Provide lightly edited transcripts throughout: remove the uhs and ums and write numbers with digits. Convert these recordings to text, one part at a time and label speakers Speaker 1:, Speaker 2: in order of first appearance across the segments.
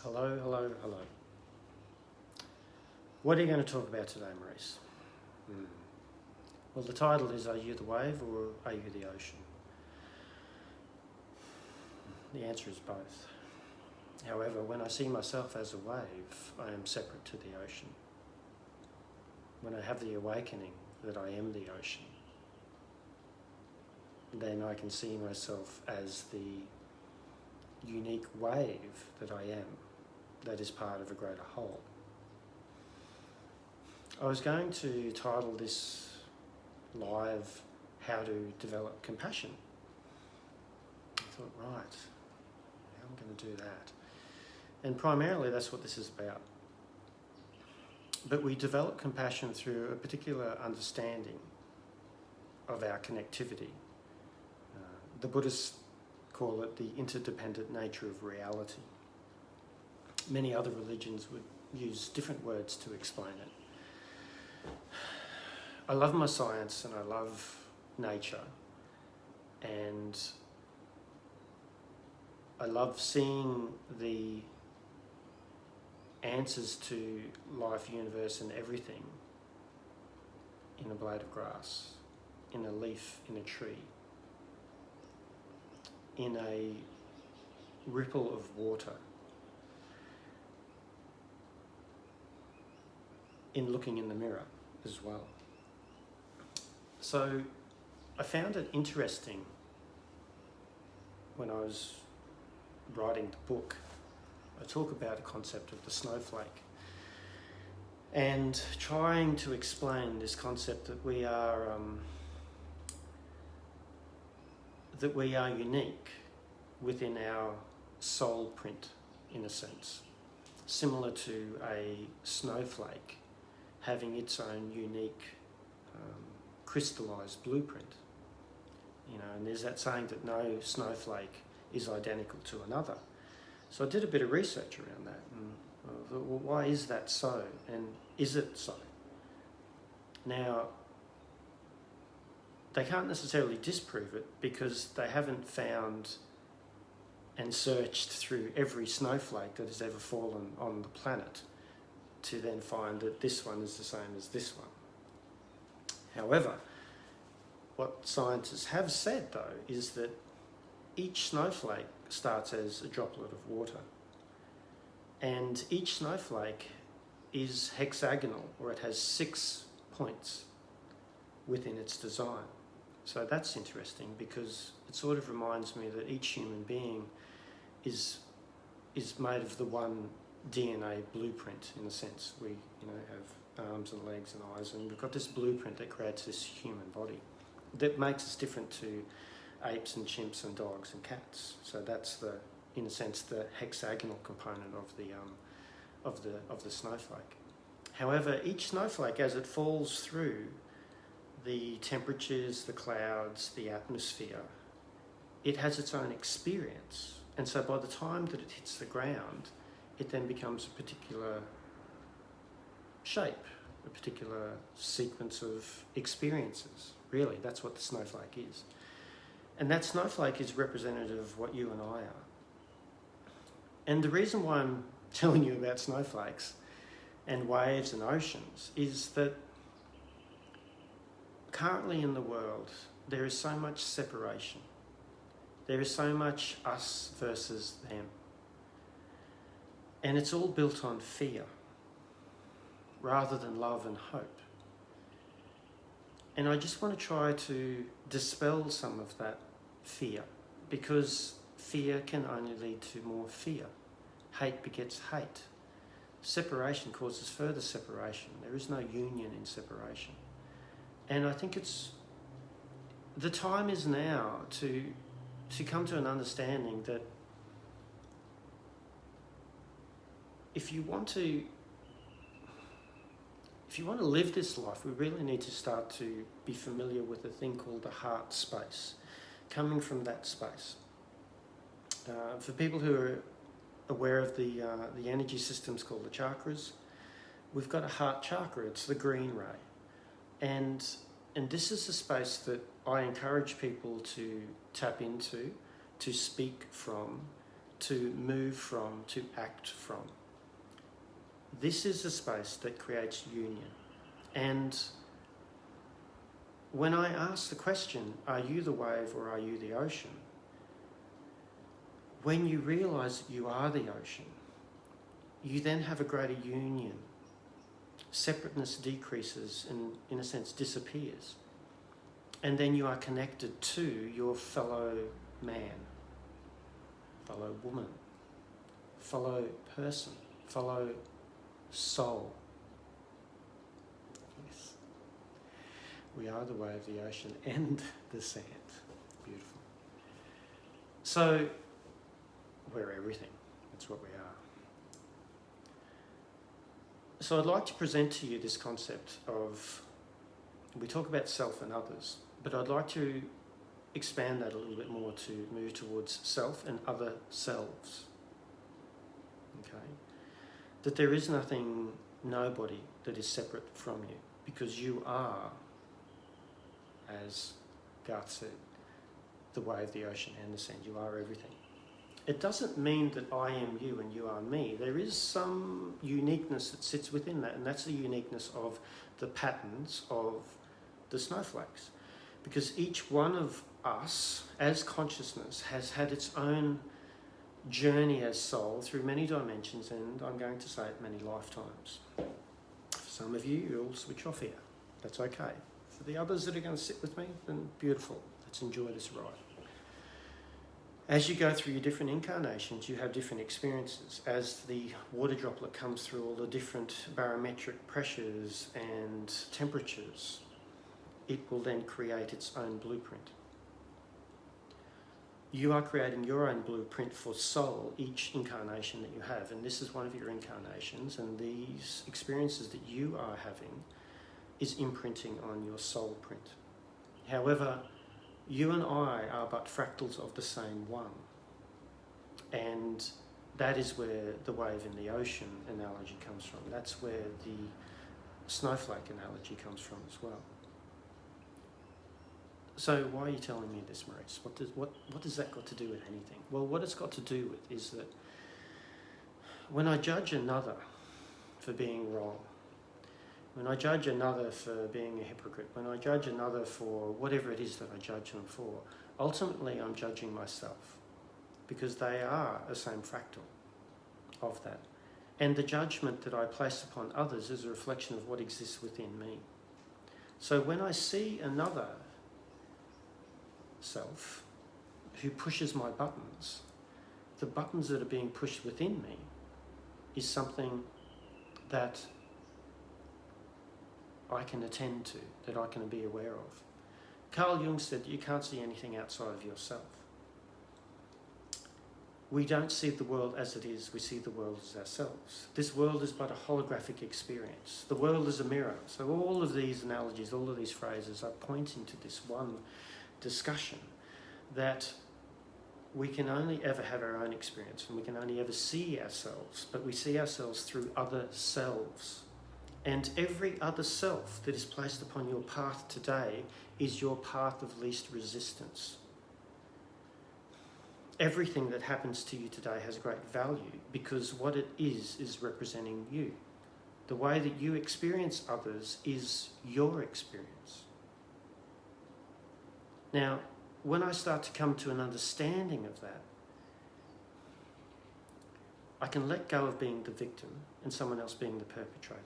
Speaker 1: Hello, hello, hello. What are you going to talk about today, Maurice? Well, the title is Are You the Wave or Are You the Ocean? The answer is both. However, when I see myself as a wave, I am separate to the ocean. When I have the awakening that I am the ocean, then I can see myself as the unique wave that I am, that is part of a greater whole. I was going to title this live, How to Develop Compassion. I thought, right, how am I going to do that? And primarily that's what this is about. But we develop compassion through a particular understanding of our connectivity. The Buddhists call it the interdependent nature of reality. Many other religions would use different words to explain it. I love my science and I love nature, and I love seeing the answers to life, universe and everything in a blade of grass, in a leaf, in a tree, in a ripple of water, in looking in the mirror as well. So I found it interesting when I was writing the book. I talk about the concept of the snowflake and trying to explain this concept that we are unique within our soul print, in a sense, similar to a snowflake having its own unique crystallized blueprint. And there's that saying that no snowflake is identical to another. So I did a bit of research around that and I thought, well, why is that so? And is it so? Now, they can't necessarily disprove it because they haven't found and searched through every snowflake that has ever fallen on the planet to then find that this one is the same as this one. However, what scientists have said though is that each snowflake starts as a droplet of water, and each snowflake is hexagonal, or it has 6 points within its design. So that's interesting because it sort of reminds me that each human being is made of the one DNA blueprint, in a sense. We have arms and legs and eyes, and we've got this blueprint that creates this human body that makes us different to apes and chimps and dogs and cats. So that's in a sense, the hexagonal component of the snowflake. However, each snowflake, as it falls through the temperatures, the clouds, the atmosphere, it has its own experience. And so by the time that it hits the ground, it then becomes a particular shape, a particular sequence of experiences. Really, that's what the snowflake is. And that snowflake is representative of what you and I are. And the reason why I'm telling you about snowflakes and waves and oceans is that currently in the world, there is so much separation. There is so much us versus them. And it's all built on fear rather than love and hope. And I just want to try to dispel some of that fear, because fear can only lead to more fear. Hate begets hate. Separation causes further separation. There is no union in separation. And I think the time is now to come to an understanding that if you want to live this life, we really need to start to be familiar with a thing called the heart space, coming from that space. For people who are aware of the energy systems called the chakras, we've got a heart chakra. It's the green ray. And this is the space that I encourage people to tap into, to speak from, to move from, to act from. This is a space that creates union. And when I ask the question, are you the wave or are you the ocean? When you realise that you are the ocean, you then have a greater union. Separateness decreases and, in a sense, disappears. And then you are connected to your fellow man, fellow woman, fellow person, fellow soul. Yes. We are the wave, the ocean, and the sand. Beautiful. So, we're everything. That's what we are. So I'd like to present to you this concept of, we talk about self and others, but I'd like to expand that a little bit more to move towards self and other selves. Okay? That there is nothing, nobody that is separate from you, because you are, as Garth said, the wave, the ocean and the sand. You are everything. It doesn't mean that I am you and you are me. There is some uniqueness that sits within that, and that's the uniqueness of the patterns of the snowflakes. Because each one of us, as consciousness, has had its own journey as soul through many dimensions, and I'm going to say it, many lifetimes. For some of you, you'll switch off here. That's okay. For the others that are going to sit with me, then beautiful. Let's enjoy this ride. As you go through your different incarnations, you have different experiences. As the water droplet comes through all the different barometric pressures and temperatures, it will then create its own blueprint. You are creating your own blueprint for soul each incarnation that you have, and this is one of your incarnations, and these experiences that you are having is imprinting on your soul print. However, you and I are but fractals of the same one. And that is where the wave in the ocean analogy comes from. That's where the snowflake analogy comes from as well. So why are you telling me this, Maurice? What does that got to do with anything? Well, what it's got to do with is that when I judge another for being wrong, when I judge another for being a hypocrite, when I judge another for whatever it is that I judge them for, ultimately I'm judging myself, because they are a same fractal of that. And the judgment that I place upon others is a reflection of what exists within me. So when I see another self who pushes my buttons, the buttons that are being pushed within me is something that I can attend to, that I can be aware of. Carl Jung said you can't see anything outside of yourself. We don't see the world as it is, we see the world as ourselves. This world is but a holographic experience. The world is a mirror. So all of these analogies, all of these phrases are pointing to this one discussion, that we can only ever have our own experience and we can only ever see ourselves, but we see ourselves through other selves. And every other self that is placed upon your path today is your path of least resistance. Everything that happens to you today has great value because what it is representing you. The way that you experience others is your experience. Now, when I start to come to an understanding of that, I can let go of being the victim and someone else being the perpetrator.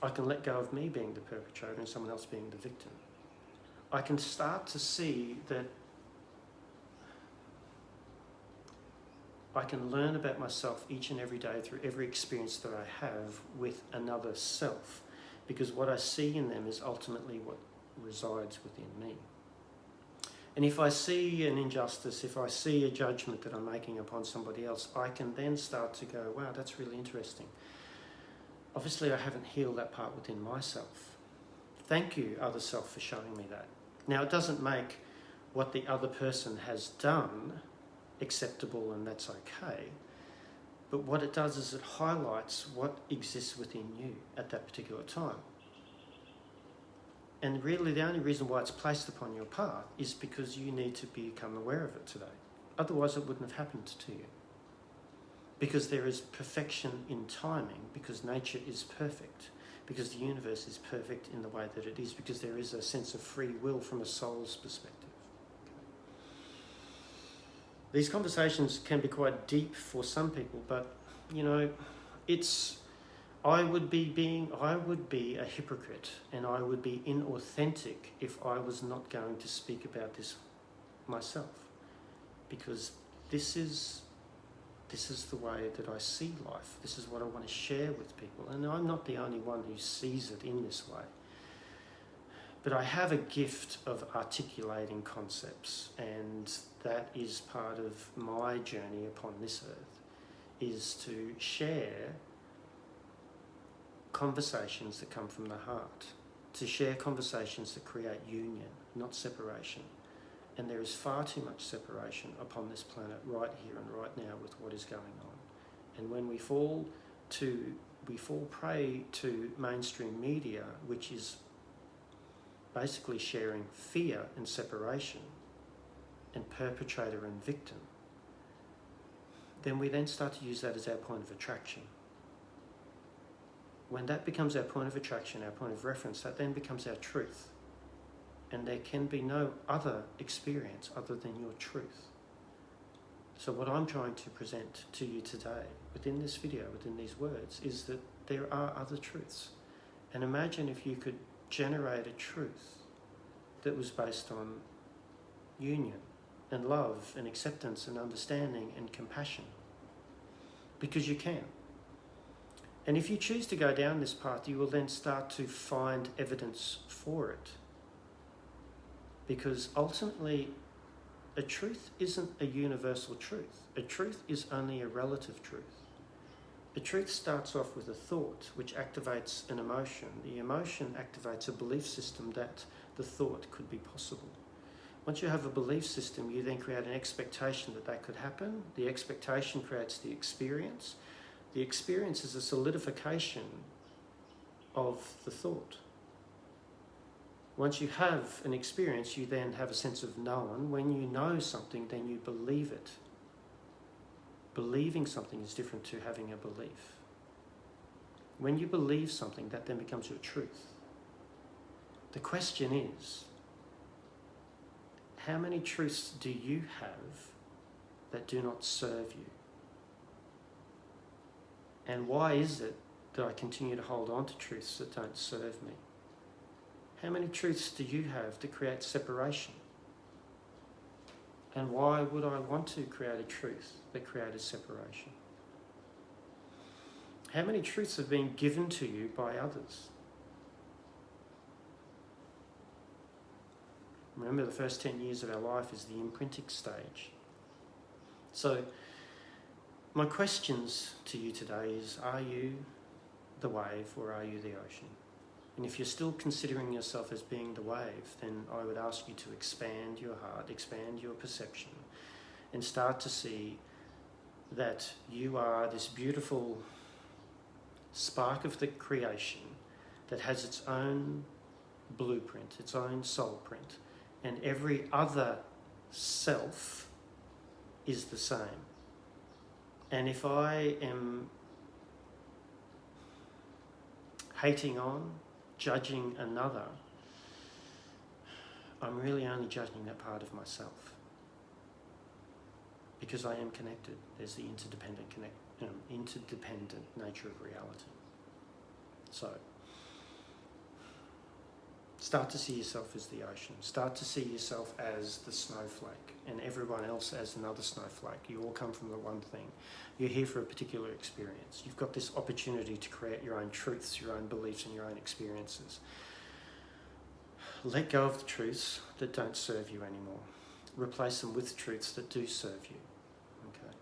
Speaker 1: I can let go of me being the perpetrator and someone else being the victim. I can start to see that I can learn about myself each and every day through every experience that I have with another self, because what I see in them is ultimately what resides within me. And if I see an injustice, if I see a judgment that I'm making upon somebody else, I can then start to go, wow, that's really interesting. Obviously, I haven't healed that part within myself. Thank you, other self, for showing me that. Now, it doesn't make what the other person has done acceptable, and that's okay. But what it does is it highlights what exists within you at that particular time. And really, the only reason why it's placed upon your path is because you need to become aware of it today. Otherwise it wouldn't have happened to you. Because there is perfection in timing, because nature is perfect, because the universe is perfect in the way that it is, because there is a sense of free will from a soul's perspective. These conversations can be quite deep for some people, but I would be a hypocrite, and I would be inauthentic if I was not going to speak about this myself, because this is the way that I see life. This is what I want to share with people, and I'm not the only one who sees it in this way. But I have a gift of articulating concepts, and that is part of my journey upon this earth, is to share conversations that come from the heart, to share conversations that create union, not separation. And there is far too much separation upon this planet right here and right now with what is going on. And when we fall prey to mainstream media, which is basically sharing fear and separation and perpetrator and victim, then we then start to use that as our point of attraction. When that becomes our point of attraction, our point of reference, that then becomes our truth. And there can be no other experience other than your truth. So what I'm trying to present to you today, within this video, within these words, is that there are other truths. And imagine if you could generate a truth that was based on union and love and acceptance and understanding and compassion. Because you can. And if you choose to go down this path, you will then start to find evidence for it. Because ultimately, a truth isn't a universal truth. A truth is only a relative truth. A truth starts off with a thought, which activates an emotion. The emotion activates a belief system that the thought could be possible. Once you have a belief system, you then create an expectation that that could happen. The expectation creates the experience. The experience is a solidification of the thought. Once you have an experience, you then have a sense of known. When you know something, then you believe it. Believing something is different to having a belief. When you believe something, that then becomes your truth. The question is, how many truths do you have that do not serve you? And why is it that I continue to hold on to truths that don't serve me? How many truths do you have to create separation? And why would I want to create a truth that created separation? How many truths have been given to you by others? Remember, the first 10 years of our life is the imprinting stage. So, my questions to you today is, are you the wave or are you the ocean? And if you're still considering yourself as being the wave, then I would ask you to expand your heart, expand your perception, and start to see that you are this beautiful spark of the creation that has its own blueprint, its own soul print, and every other self is the same. And if I am hating on, judging another, I'm really only judging that part of myself. Because I am connected. There's the interdependent nature of reality. So, start to see yourself as the ocean. Start to see yourself as the snowflake and everyone else as another snowflake. You all come from the one thing. You're here for a particular experience. You've got this opportunity to create your own truths, your own beliefs, and your own experiences. Let go of the truths that don't serve you anymore. Replace them with truths that do serve you. Okay?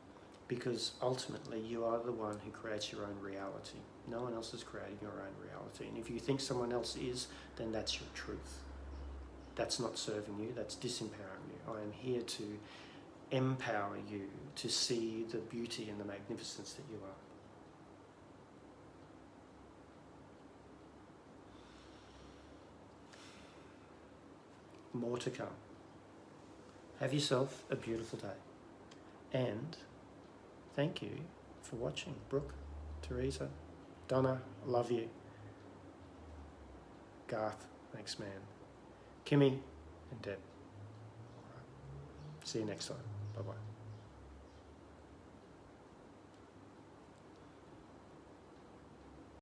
Speaker 1: Because ultimately, you are the one who creates your own reality. No one else is creating your own reality. And if you think someone else is, then that's your truth. That's not serving you, that's disempowering you. I am here to empower you to see the beauty and the magnificence that you are. More to come. Have yourself a beautiful day. And thank you for watching. Brooke, Teresa, Donna, I love you. Garth, thanks man. Kimmy and Deb. All right. See you next time. Bye-bye.